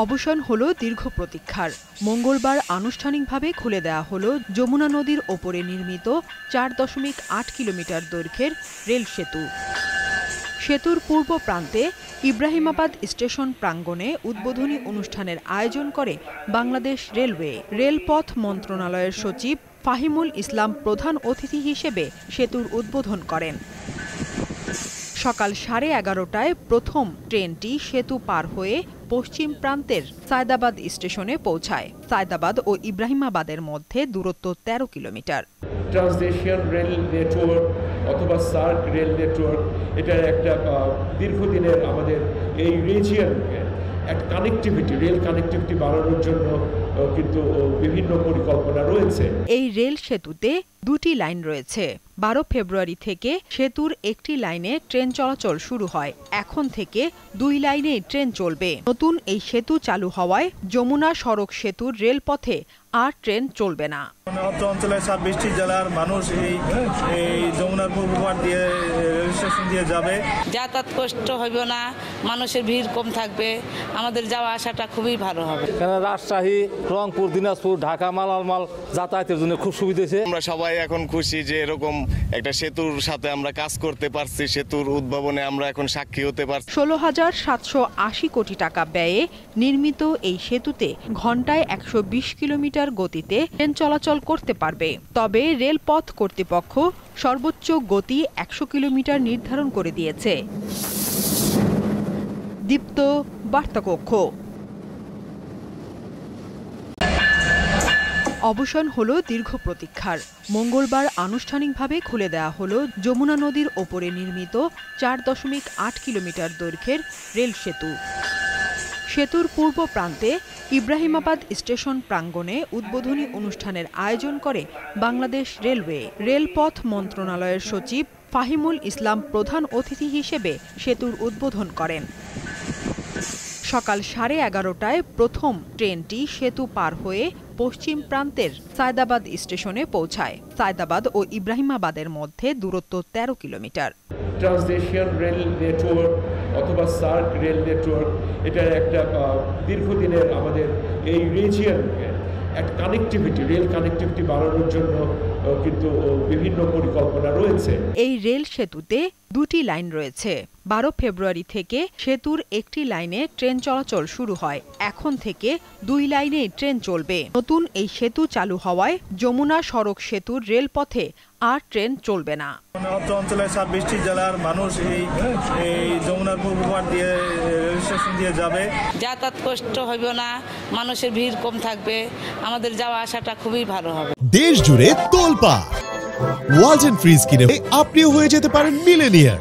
অবসান হলো দীর্ঘ প্রতীক্ষার। মঙ্গলবার আনুষ্ঠানিকভাবে খুলে দেওয়া হলো যমুনা নদীর ওপরে নির্মিত ৪.৮ কিলোমিটার দৈর্ঘ্যের রেল সেতু। সেতুর পূর্ব প্রান্তে ইব্রাহিমাবাদ স্টেশন প্রাঙ্গণে উদ্বোধনী অনুষ্ঠানের আয়োজন করে বাংলাদেশ রেলওয়ে। রেলপথ মন্ত্রণালয়ের সচিব ফাহিমুল ইসলাম প্রধান অতিথি হিসেবে সেতুর উদ্বোধন করেন। সকাল 11:30টায় প্রথম ট্রেনটি সেতু পার হয়ে পশ্চিম প্রান্তের সায়দাবাদ স্টেশনে পৌঁছায়। সায়দাবাদ ও ইব্রাহিমাবাদের মধ্যে দূরত্ব 13 কিলোমিটার। ট্রান্সদেশিয়ান রেল নেটওয়ার্ক অথবা সার্ক রেল নেটওয়ার্ক, এটার একটা দীর্ঘদিনের আমাদের এই রিজিয়নে এক কানেক্টিভিটি, রেল কানেক্টিভিটি বাড়ানোর জন্য কিন্তু বিভিন্ন পরিকল্পনা রয়েছে। এই রেল সেতুতে দুটি লাইন রয়েছে। 12 ফেব্রুয়ারি থেকে সেতুর একটি লাইনে ট্রেন চলাচল শুরু হয়। এখন থেকে 2 লাইনে ট্রেন চলবে। নতুন এই সেতু চালু হওয়ায় যমুনা সড়ক সেতুর রেলপথে আর ট্রেন চলবে না। অত্র অঞ্চলের 26টি জেলার মানুষ এই যমুনার পূর্ব পাড় দিয়ে রেল স্টেশন দিয়ে যাবে। যাতায়াত কষ্ট হবে না, মানুষের ভিড় কম থাকবে, আমাদের যাওয়া আসাটা খুবই ভালো হবে। রাজশাহী, রংপুর, দিনাজপুর, ঢাকা মালামাল যাতায়াতের জন্য খুব সুবিধা হয়েছে। আমরা সবাই এখন খুশি যে এরকম একটা সেতুর সাথে আমরা কাজ করতে পারছি। সেতুর উদ্ভাবনে আমরা এখন সাক্ষী হতে পারছি। 16,780 কোটি টাকা ব্যয়ে নির্মিত এই সেতুতে ঘন্টায় 120 কিলোমিটার গতিতে ট্রেন চলাচল করতে পারবে। তবে রেলপথ কর্তৃপক্ষ সর্বোচ্চ গতি 100 কিলোমিটার নির্ধারণ করে দিয়েছে। দীপ্ত বার্তাকক্ষ। অবসান হলো দীর্ঘ প্রতীক্ষার। মঙ্গলবার আনুষ্ঠানিকভাবে খুলে দেওয়া হলো যমুনা নদীর ওপরে নির্মিত 4.8 কিলোমিটার দৈর্ঘ্যের রেল সেতু। সেতুর পূর্ব প্রান্তে ইব্রাহিমাবাদ স্টেশন প্রাঙ্গণে উদ্বোধনী অনুষ্ঠানের আয়োজন করে বাংলাদেশ রেলওয়ে। রেলপথ মন্ত্রণালয়ের সচিব ফাহিমুল ইসলাম প্রধান অতিথি হিসেবে সেতুর উদ্বোধন করেন। সকাল 11:30টায় প্রথম ট্রেনটি সেতু পার হয়ে পশ্চিম প্রান্তের সায়দাবাদ স্টেশনে পৌঁছায়। সায়দাবাদ ও ইব্রাহিমাবাদের মধ্যে দূরত্ব 13 কিলোমিটার। ট্রান্সদেশিয়ান রেল নেটওয়ার্ক অথবা সার্ক রেল নেটওয়ার্ক, এটার একটা দীর্ঘদিনের আমাদের এই রিজিয়নে এক কানেক্টিভিটি, রেল কানেক্টিভিটি বাড়ানোর জন্য কিন্তু বিভিন্ন পরিকল্পনা রয়েছে। এই রেল সেতুতে দুটি লাইন রয়েছে। 12 ফেব্রুয়ারি থেকে সেতুর একটি লাইনে ট্রেন চলাচল শুরু হয়। এখন থেকে 2 লাইনে ট্রেন চলবে। নতুন এই সেতু চালু হওয়ায় যমুনা সড়ক সেতুর রেলপথে আর ট্রেন চলবে না। অত্র অঞ্চলের 26টি জেলার মানুষ এই যমুনার পূর্ব পাড় দিয়ে রেল স্টেশন দিয়ে যাবে। যাতায়াত কষ্ট হবে না, মানুষের ভিড় কম থাকবে, আমাদের যাওয়া আসাটা খুবই ভালো হবে। দেশ জুড়ে তোলপাড় ওয়ালটন ফ্রিজ কিনে আপনিও হয়ে যেতে পারেন মিলেনিয়ার।